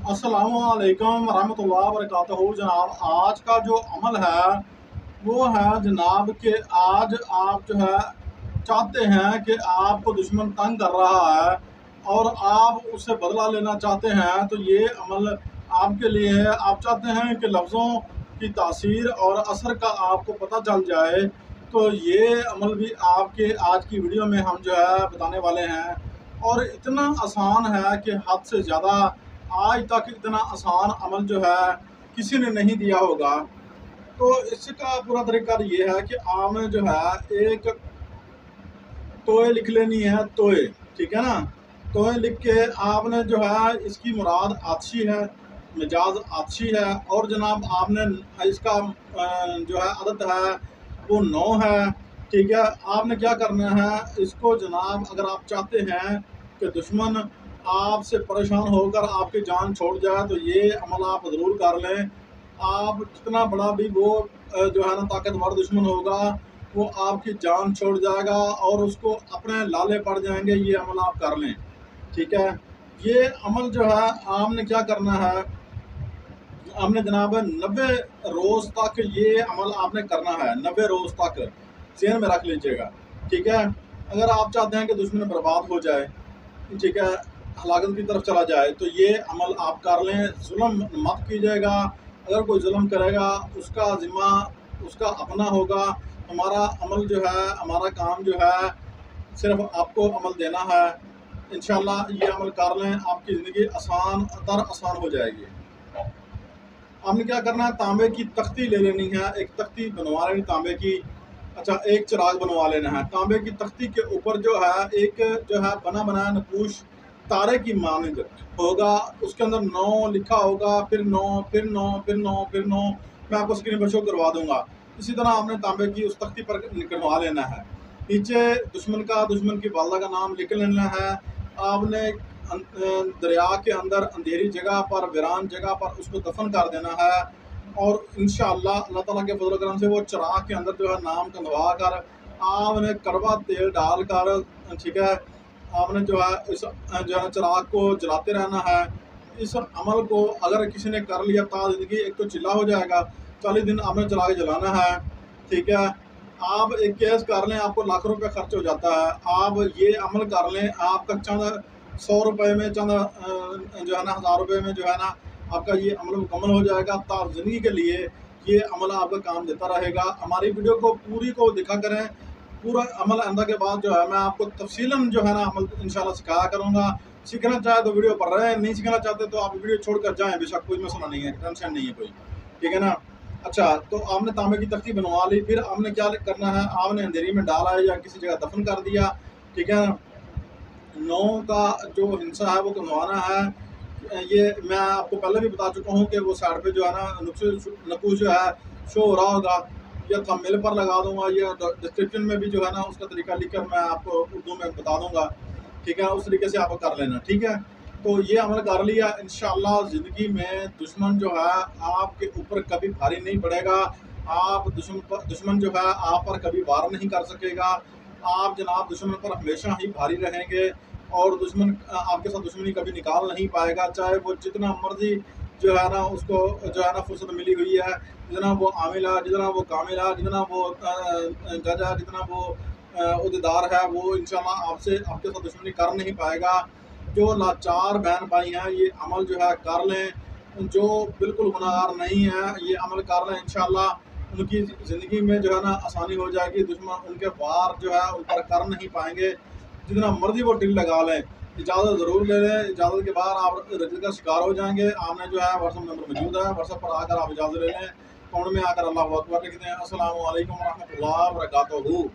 अस्सलामुअलैकुम रहमतुल्लाहि व बरकातहू। जनाब, आज का जो अमल है वो है जनाब कि आज आप जो है चाहते हैं कि आपको दुश्मन तंग कर रहा है और आप उससे बदला लेना चाहते हैं, तो ये अमल आपके लिए है। आप चाहते हैं कि लफ्ज़ों की तासीर और असर का आपको पता चल जाए, तो ये अमल भी आपके आज की वीडियो में हम जो है बताने वाले हैं। और इतना आसान है कि हद से ज़्यादा, आज तक इतना आसान अमल जो है किसी ने नहीं दिया होगा। तो इसका पूरा तरीका ये है कि आपने जो है एक तोए लिख लेनी है, तोए, ठीक है ना। तोए लिख के आपने जो है इसकी मुराद आतशी है, मिजाज आतशी है, और जनाब आपने इसका जो है अदद है वो 9 है, ठीक है। आपने क्या करना है, इसको जनाब अगर आप चाहते हैं कि दुश्मन आपसे परेशान होकर आपकी जान छोड़ जाए, तो ये अमल आप ज़रूर कर लें। आप जितना बड़ा भी वो जो है ना ताकतवर दुश्मन होगा, वो आपकी जान छोड़ जाएगा और उसको अपने लाले पड़ जाएंगे। ये अमल आप कर लें, ठीक है। ये अमल जो है आपने क्या करना है, आपने जनाब 90 रोज़ तक ये अमल आपने करना है। 90 रोज़ तक ज़हन में रख लीजिएगा, ठीक है। अगर आप चाहते हैं कि दुश्मन बर्बाद हो जाए, ठीक है, हलाकत की तरफ चला जाए, तो ये अमल आप कर लें। जुल्म मत कीजिएगा। अगर कोई जुल्म करेगा उसका ज़िम्मा उसका अपना होगा। हमारा अमल जो है, हमारा काम जो है सिर्फ आपको अमल देना है। इंशाल्लाह ये अमल कर लें, आपकी ज़िंदगी आसान हो जाएगी। आपने क्या करना है, तांबे की तख्ती ले लेनी है, एक तख्ती बनवा लेनी तांबे की। अच्छा, एक चिराग बनवा लेना है। तांबे की तख्ती के ऊपर जो है एक जो है बना बनाया नकूश तारे की मानद होगा, उसके अंदर 9 लिखा होगा, फिर 9, फिर 9, फिर 9, फिर 9। मैं आपको स्क्रीन पर शो करवा दूंगा। इसी तरह आपने तांबे की उस तख्ती पर निकलवा लेना है। नीचे दुश्मन की वालदा का नाम लिख लेना है। आपने दरिया के अंदर अंधेरी जगह पर, वीरान जगह पर उसको दफन कर देना है। और इंशाअल्लाह अल्लाह ताला के फजल करम से वो चिराग के अंदर जो है नाम कंधवा कर आपने कड़वा तेल डालकर, ठीक है, आपने जो है इस जो है चिराग को जलाते रहना है। इस अमल को अगर किसी ने कर लिया ता ज़िंदगी एक तो चिल्ला हो जाएगा। 40 दिन आपने चिराग जलाना है, ठीक है। आप एक केस कर लें, आपको लाख रुपये खर्च हो जाता है। आप ये अमल कर लें, आपका चंद 100 रुपये में, चंद जो है ना 1000 रुपये में जो है ना आपका ये अमल मुकम्मल हो जाएगा। तार ज़िंदगी के लिए ये अमल आपका काम देता रहेगा। हमारी वीडियो को पूरी को देखा करें। पूरा अमल आंदा के बाद जो है मैं आपको तफसीलन जो है ना अमल इंशाल्लाह सिखाया करूँगा। सीखना चाहे तो वीडियो पर रहें, नहीं सीखना चाहते तो आप वीडियो छोड़ कर जाएँ, बेशक कोई मसला नहीं है, टेंशन नहीं है कोई, ठीक है ना। अच्छा, तो आपने तांबे की तख्ती बनवा ली, फिर आपने क्या करना है, आपने अंधेरी में डाला है या किसी जगह दफन कर दिया, ठीक है। 9 का जो हिस्सा है वो बनवाना है। ये मैं आपको पहले भी बता चुका हूँ कि वो साइड पे जो है ना नकूश जो है शो हो रहा होगा, या थंबनेल पर लगा दूंगा, या डिस्क्रिप्शन में भी जो है ना उसका तरीका लिख कर मैं आपको उर्दू में बता दूंगा, ठीक है। उस तरीके से आप कर लेना, ठीक है। तो ये अमल कर लिया, इंशाल्लाह ज़िंदगी में दुश्मन जो है आपके ऊपर कभी भारी नहीं पड़ेगा। आप दुश्मन जो है आप पर कभी वार नहीं कर सकेगा। आप जनाब दुश्मन पर हमेशा ही भारी रहेंगे और दुश्मन आपके साथ दुश्मनी कभी निकाल नहीं पाएगा, चाहे वो जितना मर्जी जो है ना उसको जो है ना फुर्सत मिली हुई है, जितना वो आमिला, जितना वो कामिला, जितना वो जजा, जितना वो उहदेदार है, वो इंशाल्लाह आपसे आपके साथ दुश्मनी कर नहीं पाएगा। जो लाचार बहन भाई हैं ये अमल जो है कर लें, जो बिल्कुल गुनाहगार नहीं है ये अमल कर लें, इंशाल्लाह उनकी ज़िंदगी में जो है ना आसानी हो जाएगी। दुश्मन उनके वार जो है उन पर कर नहीं पाएंगे, जितना मर्जी वो टिल लगा लें। इजाज़त ज़रूर ले लें, इजाज़त के बाद आप रजत का शिकार हो जाएंगे। आपने जो है व्हाट्सअप नंबर मौजूद है, व्हाट्सअप पर आकर आप इजाज़त ले लें, कमेंट में आकर अल्लाहु अकबर लिख दें। अस्सलामु अलैकुम रहमतुल्लाहि व बरकातहू।